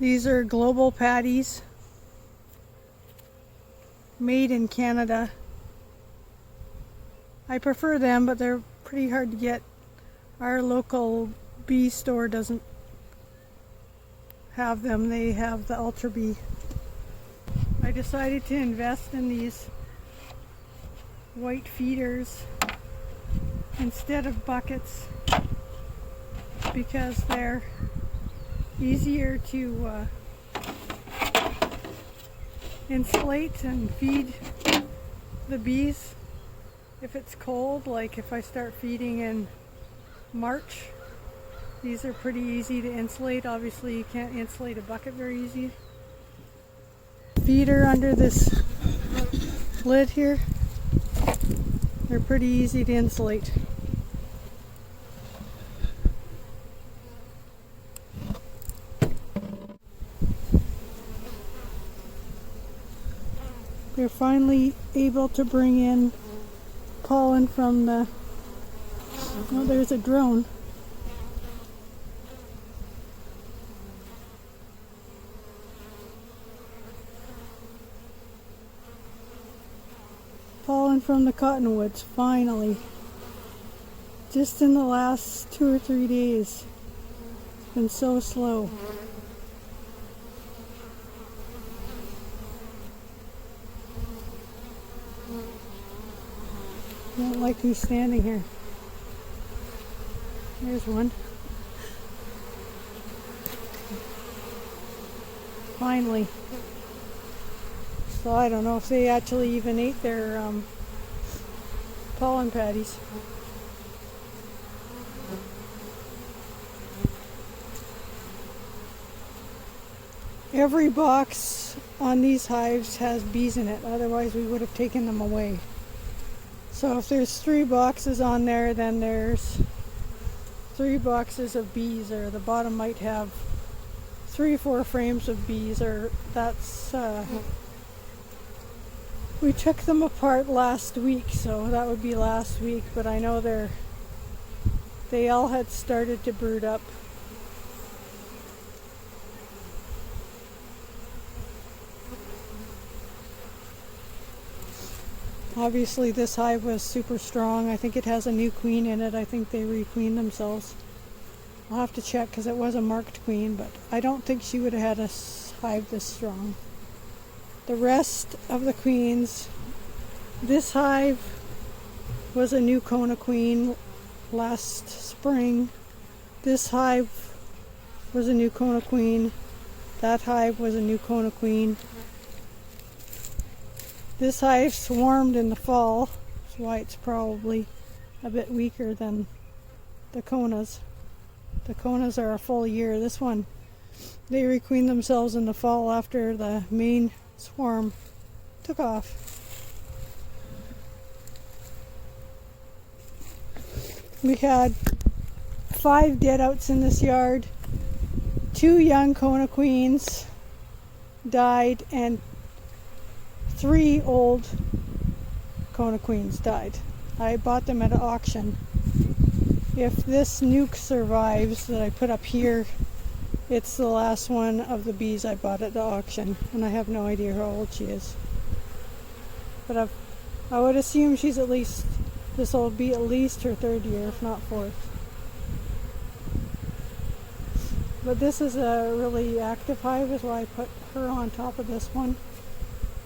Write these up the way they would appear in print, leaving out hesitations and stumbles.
These are global patties, made in Canada. I prefer them, but they're pretty hard to get. Our local bee store doesn't have them. They have the Ultra Bee. I decided to invest in these white feeders instead of buckets because they're easier to insulate and feed the bees if it's cold. Like if I start feeding in March, these are pretty easy to insulate. Obviously you can't insulate a bucket very easy. Feeder under this lid here, they're pretty easy to insulate. They're finally able to bring in pollen from the, oh, there's a drone. Pollen from the cottonwoods, finally. Just in the last 2 or 3 days. It's been so slow. I don't like who's standing here. There's one. Finally. So I don't know if they actually even ate their pollen patties. Every box on these hives has bees in it, otherwise we would have taken them away. So if there's 3 boxes on there, then there's 3 boxes of bees, or the bottom might have 3 or 4 frames of bees, or that's we took them apart last week, so that would be last week, but I know they all had started to brood up. Obviously this hive was super strong. I think it has a new queen in it. I think they requeened themselves. I'll have to check because it was a marked queen, but I don't think she would have had a hive this strong. The rest of the queens, this hive was a new Kona queen last spring. This hive was a new Kona queen. That hive was a new Kona queen. This hive swarmed in the fall, that's why it's probably a bit weaker than the Konas. The Konas are a full year. This one, they requeen themselves in the fall after the main swarm took off. We had 5 dead outs in this yard. 2 young Kona queens died and 3 old Kona queens died. I bought them at an auction. If this nuke survives that I put up here, it's the last one of the bees I bought at the auction, and I have no idea how old she is. But I would assume she's at least, this will be at least her 3rd year, if not 4th. But this is a really active hive, is why I put her on top of this one.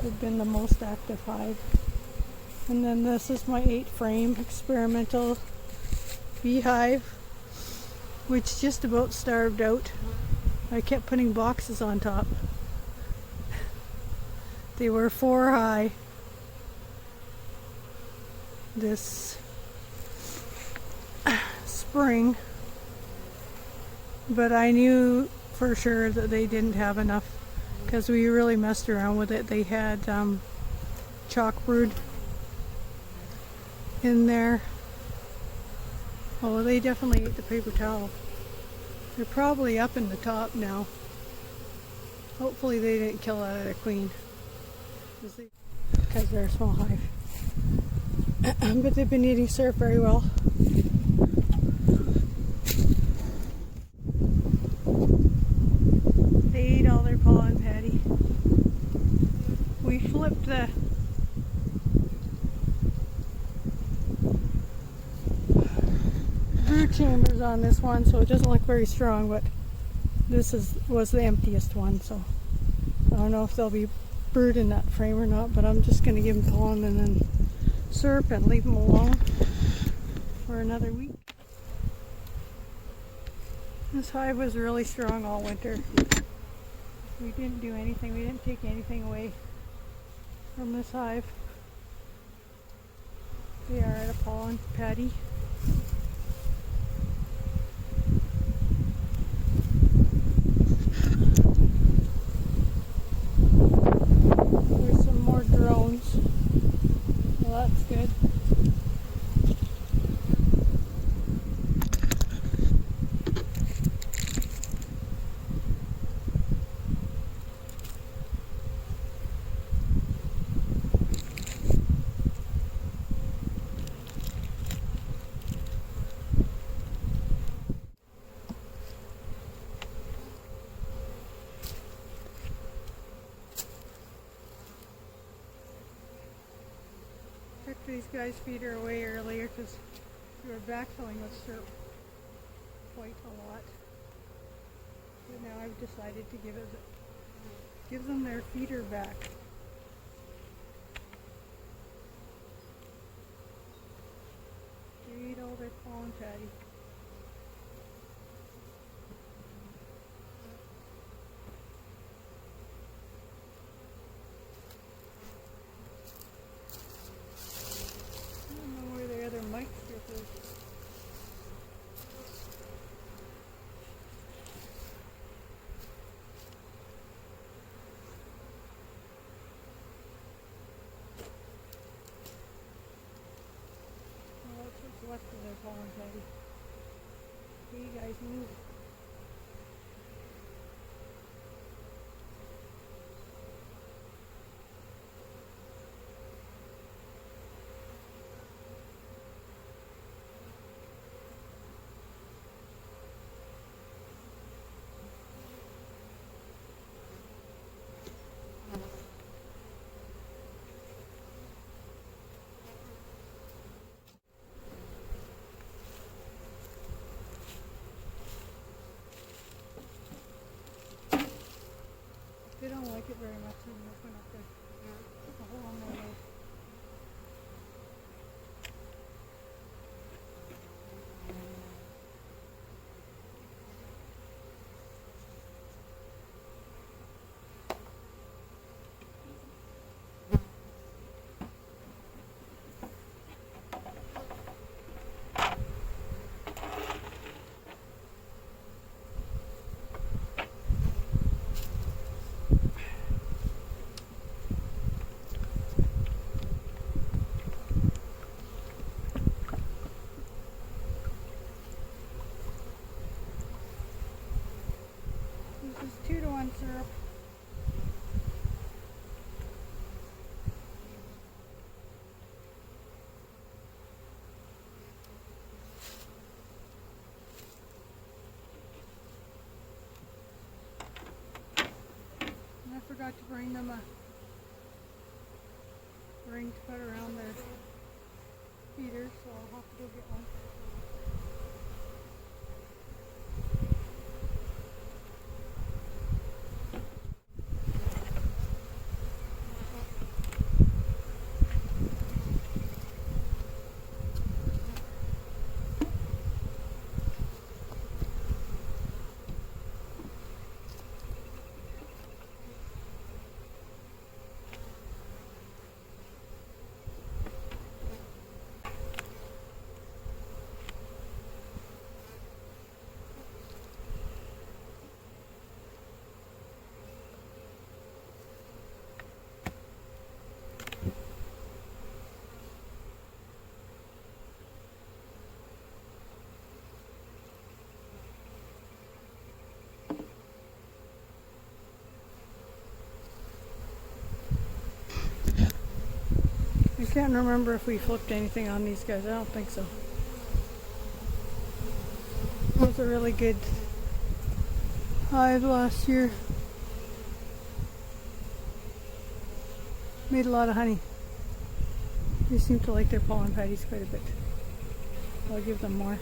They've been the most active hive. And then this is my 8-frame experimental beehive, which just about starved out. I kept putting boxes on top. They were 4 high this spring, but I knew for sure that they didn't have enough because we really messed around with it. They had chalk brood in there. Oh, they definitely ate the paper towel. They're probably up in the top now. Hopefully they didn't kill that other queen, because they're a small hive. But they've been eating syrup very well. They ate chambers on this one, so it doesn't look very strong, but this was the emptiest one, so I don't know if there'll be bird in that frame or not, but I'm just going to give them pollen and then syrup and leave them alone for another week. This hive was really strong all winter. We didn't do anything, we didn't take anything away from this hive. We are at a pollen patty. There's some more drones. Well, that's good. These guys feed her away earlier because we were backfilling with syrup quite a lot. But now I've decided to give them their feeder back. They eat all their pollen patty. Mic strippers. Well, that's what's left of their pollen patty. Hey, you guys move. They don't like it very much when you open up the hole on their nose. This is 2-to-1 syrup. And I forgot to bring them a ring to put around their feeders, so I'll have to go get one. I can't remember if we flipped anything on these guys. I don't think so. It was a really good hive last year. Made a lot of honey. They seem to like their pollen patties quite a bit. I'll give them more.